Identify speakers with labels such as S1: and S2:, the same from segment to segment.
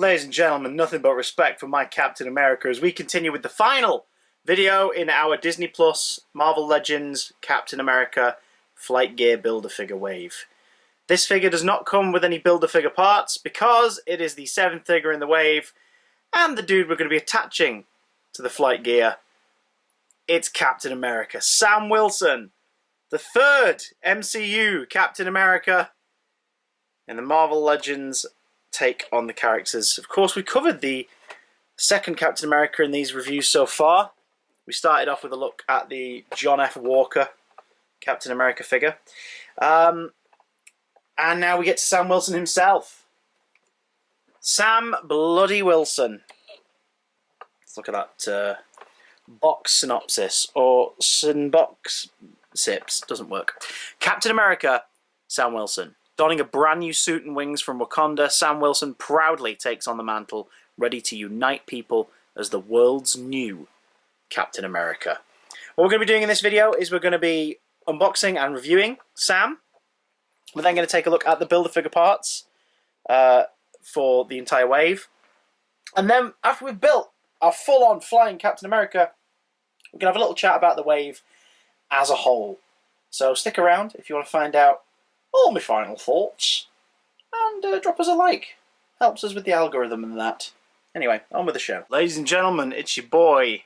S1: Ladies and gentlemen, nothing but respect for my Captain America as we continue with the final video in our Disney Plus Marvel Legends Captain America Flight Gear Build-A-Figure wave. This figure does not come with any Build-A-Figure parts because it is the 7th figure in the wave, and the dude we're going to be attaching to the flight gear, it's Captain America. Sam Wilson, the 3rd MCU Captain America in the Marvel Legends take on the characters. Of course, we covered the 2nd Captain America in these reviews so far. We started off with a look at the John F. Walker Captain America figure. And now we get to Sam Wilson himself. Sam Bloody Wilson. Let's look at that box synopsis, or synbox sips. Doesn't work. Captain America, Sam Wilson. Donning a brand new suit and wings from Wakanda, Sam Wilson proudly takes on the mantle, ready to unite people as the world's new Captain America. What we're going to be doing in this video is we're going to be unboxing and reviewing Sam. We're then going to take a look at the Build-A-Figure parts for the entire wave. And then, after we've built our full-on flying Captain America, we're going to have a little chat about the wave as a whole. So stick around if you want to find out all my final thoughts, and drop us a like. Helps us with the algorithm and that. Anyway, on with the show. Ladies and gentlemen, it's your boy,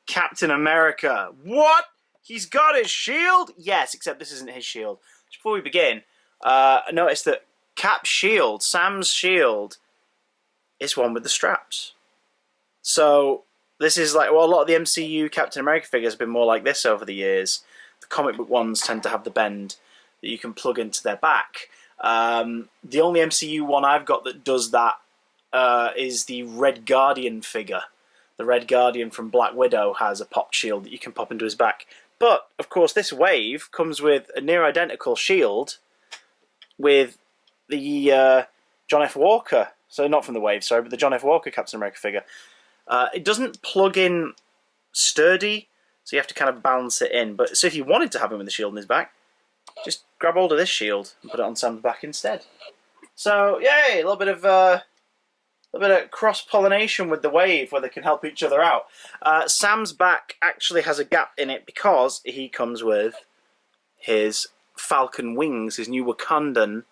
S1: Captain America. What? He's got his shield? Yes, except this isn't his shield. Just before we begin, I noticed that Cap's shield, Sam's shield, is one with the straps. So this is like, well, a lot of the MCU Captain America figures have been more like this over the years. The comic book ones tend to have the bend that you can plug into their back. The only MCU one I've got that does that is the Red Guardian figure. The Red Guardian from Black Widow has a popped shield that you can pop into his back. But, of course, this wave comes with a near identical shield with the John F. Walker. So not from the wave, sorry, but the John F. Walker Captain America figure. It doesn't plug in sturdy, so you have to kind of balance it in. But so if you wanted to have him with the shield in his back, just grab hold of this shield and put it on Sam's back instead. So, yay! A little bit of cross-pollination with the wave where they can help each other out. Sam's back actually has a gap in it because he comes with his Falcon wings, his new Wakandan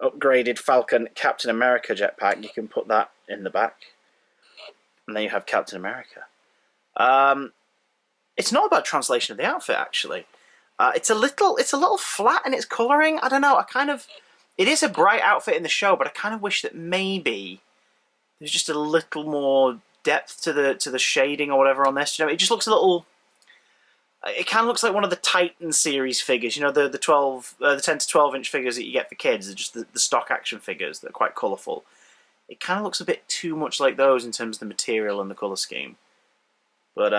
S1: upgraded Falcon Captain America jetpack. You can put that in the back. And then you have Captain America. It's not about translation of the outfit, actually. It's a little flat in its colouring. I don't know. It is a bright outfit in the show, but I kind of wish that maybe there's just a little more depth to the shading or whatever on this. You know, it just looks a little. It kind of looks like one of the Titan series figures. You know, the 10 to 12 inch figures that you get for kids. They're just the stock action figures that are quite colourful. It kind of looks a bit too much like those in terms of the material and the colour scheme. But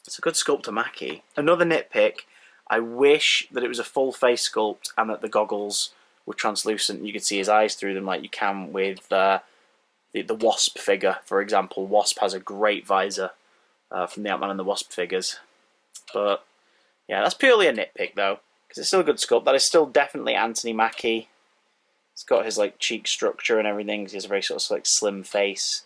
S1: it's a good sculpt to Mackie. Another nitpick. I wish that it was a full face sculpt and that the goggles were translucent and you could see his eyes through them like you can with the Wasp figure, for example. Wasp has a great visor from the Ant-Man and the Wasp figures. But, yeah, that's purely a nitpick, though, because it's still a good sculpt. That is still definitely Anthony Mackie. It's got his like cheek structure and everything. He has a very sort of like slim face.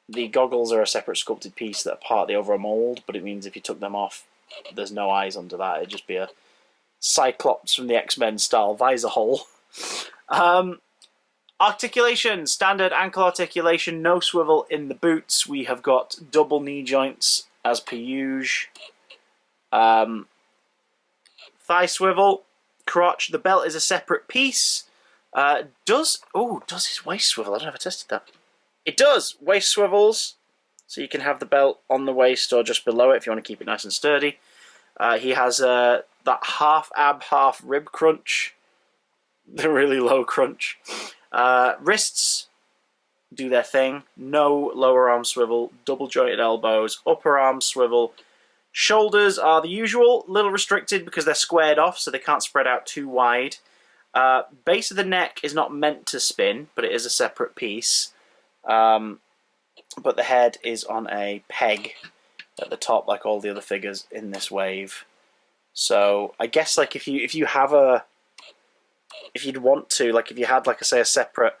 S1: The goggles are a separate sculpted piece that are partly over a mould, but it means if you took them off, there's no eyes under that. It'd just be a Cyclops from the X-Men style visor hole. Articulation, standard ankle articulation, no swivel in the boots. We have got double knee joints as per usual. Thigh swivel, crotch. The belt is a separate piece. Does his waist swivel? I don't know if I tested that. It does. Waist swivels, so you can have the belt on the waist or just below it if you want to keep it nice and sturdy. He has that half ab, half rib crunch, the really low crunch. Wrists do their thing. No lower arm swivel, double jointed elbows, upper arm swivel. Shoulders are the usual, little restricted because they're squared off, so they can't spread out too wide. Base of the neck is not meant to spin, but it is a separate piece. But the head is on a peg at the top, like all the other figures in this wave. So I guess like if you have a if you'd want to, like if you had, like I say, a separate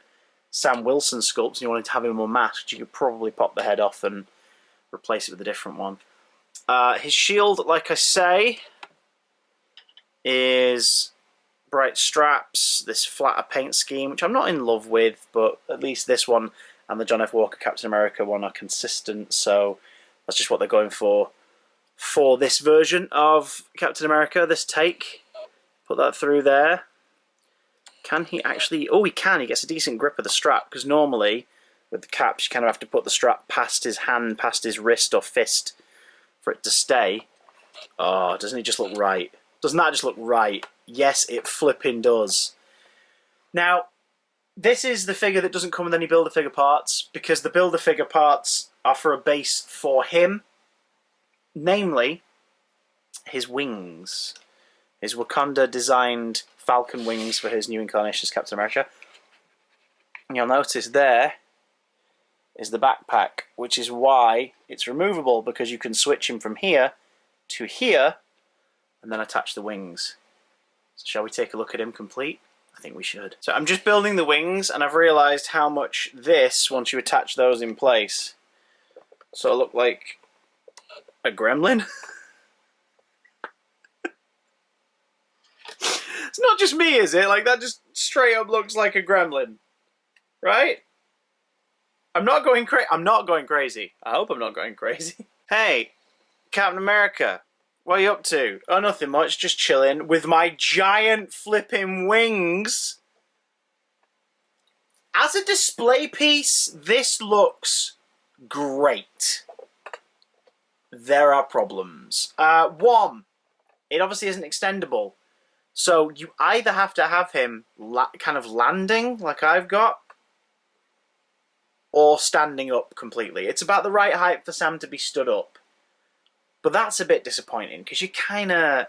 S1: Sam Wilson sculpt and you wanted to have him unmasked, you could probably pop the head off and replace it with a different one. His shield, like I say, is bright straps, this flatter paint scheme, which I'm not in love with, but at least this one and the John F. Walker Captain America one are consistent, so that's just what they're going for this version of Captain America, this take. Put that through there. Can he actually... Oh, he can. He gets a decent grip of the strap, because normally, with the caps, you kind of have to put the strap past his hand, past his wrist or fist for it to stay. Oh, doesn't it just look right? Doesn't that just look right? Yes, it flipping does. Now, this is the figure that doesn't come with any Build-A-Figure parts, because the Build-A-Figure parts are for a base for him. Namely, his wings. His Wakanda-designed Falcon wings for his new incarnation as Captain America. And you'll notice there is the backpack, which is why it's removable, because you can switch him from here to here and then attach the wings. So shall we take a look at him complete? I think we should. So I'm just building the wings, and I've realised how much this, once you attach those in place, sort of look like a gremlin. It's not just me, is it? Like, that just straight up looks like a gremlin. Right? I'm not going crazy. I hope I'm not going crazy. Hey, Captain America, what are you up to? Oh, nothing much, just chilling with my giant flipping wings. As a display piece, this looks great. There are problems. One, it obviously isn't extendable. So you either have to have him kind of landing, like I've got, or standing up completely. It's about the right height for Sam to be stood up. But that's a bit disappointing, because you kind of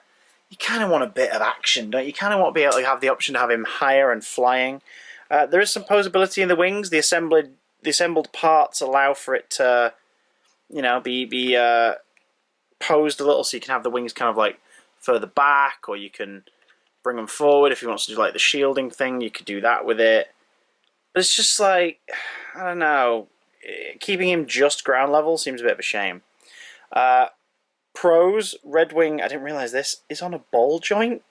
S1: want a bit of action, don't you? You kind of want to be able to have the option to have him higher and flying. There is some posability in the wings. The assembled parts allow for it to, you know, be posed a little, so you can have the wings kind of like further back, or you can bring them forward. If he wants to do like the shielding thing, you could do that with it. But it's just like, I don't know, keeping him just ground level seems a bit of a shame. Pros, Red Wing, I didn't realise this, is on a ball joint.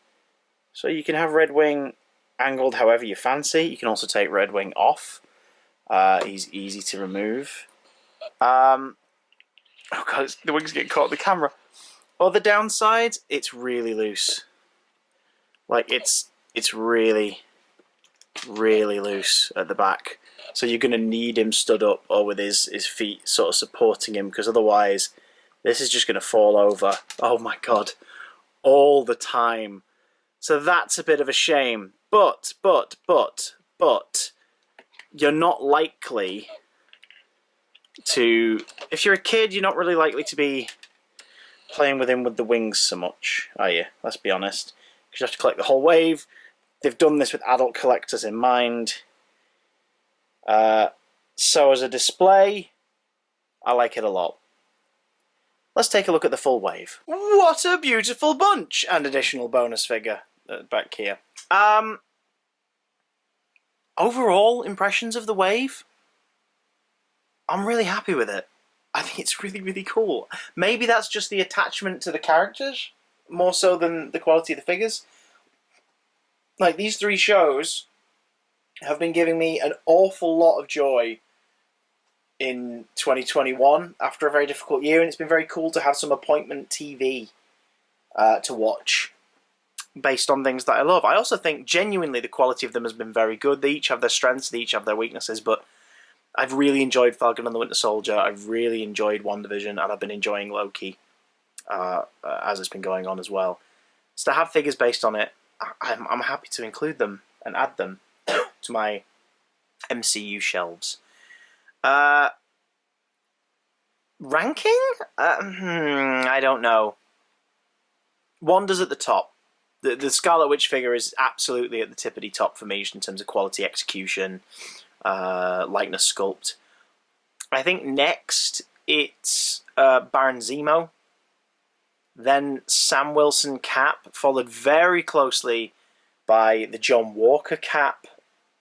S1: So you can have Red Wing angled however you fancy. You can also take Red Wing off. He's easy to remove. Oh god, the wings getting caught in the camera. Other downsides, it's really loose. Like, it's really, really loose at the back. So you're going to need him stood up or with his feet sort of supporting him, because otherwise this is just going to fall over. Oh my god. All the time. So that's a bit of a shame. But, you're not likely to... If you're a kid, you're not really likely to be playing with him with the wings so much, are you? Let's be honest. Because you have to collect the whole wave. They've done this with adult collectors in mind. So as a display, I like it a lot. Let's take a look at the full wave. What a beautiful bunch! And additional bonus figure back here. Overall impressions of the wave? I'm really happy with it. I think it's really, really cool. Maybe that's just the attachment to the characters, more so than the quality of the figures. Like, these three shows have been giving me an awful lot of joy in 2021 after a very difficult year, and it's been very cool to have some appointment TV to watch based on things that I love. I also think genuinely the quality of them has been very good. They each have their strengths, they each have their weaknesses, but I've really enjoyed Falcon and the Winter Soldier, I've really enjoyed WandaVision, and I've been enjoying Loki as it's been going on as well. So to have figures based on it, I'm happy to include them and add them to my MCU shelves. Ranking? I don't know. Wanda's at the top. The Scarlet Witch figure is absolutely at the tippity top for me, just in terms of quality, execution, likeness, sculpt. I think next it's Baron Zemo. Then Sam Wilson Cap, followed very closely by the John Walker cap,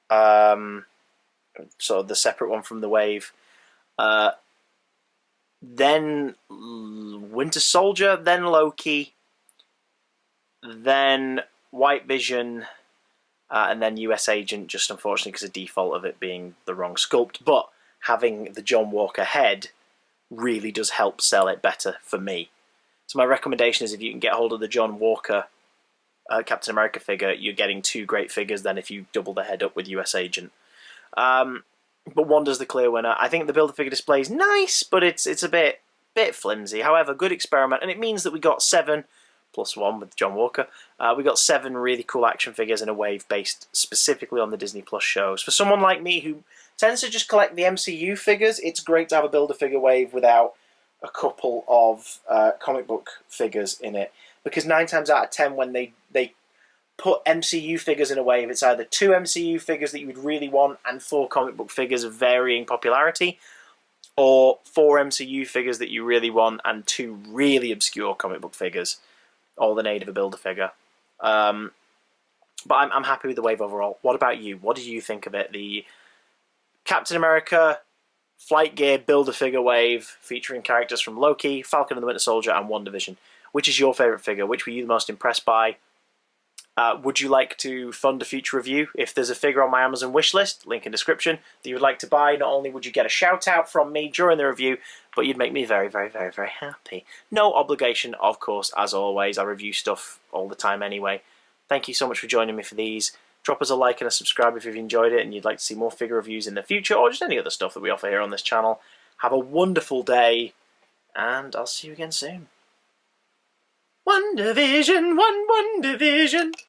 S1: sort of the separate one from the Wave. Then Winter Soldier, then Loki, then White Vision, and then US Agent, just unfortunately because of default of it being the wrong sculpt. But having the John Walker head really does help sell it better for me. So my recommendation is if you can get hold of the John Walker Captain America figure, you're getting two great figures then if you double the head up with US Agent. But Wanda's the clear winner. I think the Build-A-Figure display is nice, but it's a bit flimsy. However, good experiment, and it means that we got 7 plus 1 with John Walker. We got 7 really cool action figures in a wave based specifically on the Disney Plus shows. For someone like me who tends to just collect the MCU figures, it's great to have a Build-A-Figure wave without a couple of comic book figures in it. Because 9 times out of 10 when they put MCU figures in a wave, it's either 2 MCU figures that you would really want and 4 comic book figures of varying popularity, or 4 MCU figures that you really want and 2 really obscure comic book figures, all in aid of a Build-A-Figure. But I'm happy with the wave overall. What about you? What did you think of it? The Captain America Flight Gear Build-A-Figure wave featuring characters from Loki, Falcon and the Winter Soldier, and WandaVision. Which is your favourite figure? Which were you the most impressed by? Would you like to fund a future review? If there's a figure on my Amazon wishlist, link in description, that you would like to buy, not only would you get a shout out from me during the review, but you'd make me very, very, very, very happy. No obligation, of course, as always. I review stuff all the time anyway. Thank you so much for joining me for these. Drop us a like and a subscribe if you've enjoyed it and you'd like to see more figure reviews in the future, or just any other stuff that we offer here on this channel. Have a wonderful day, and I'll see you again soon. WandaVision, WandaVision.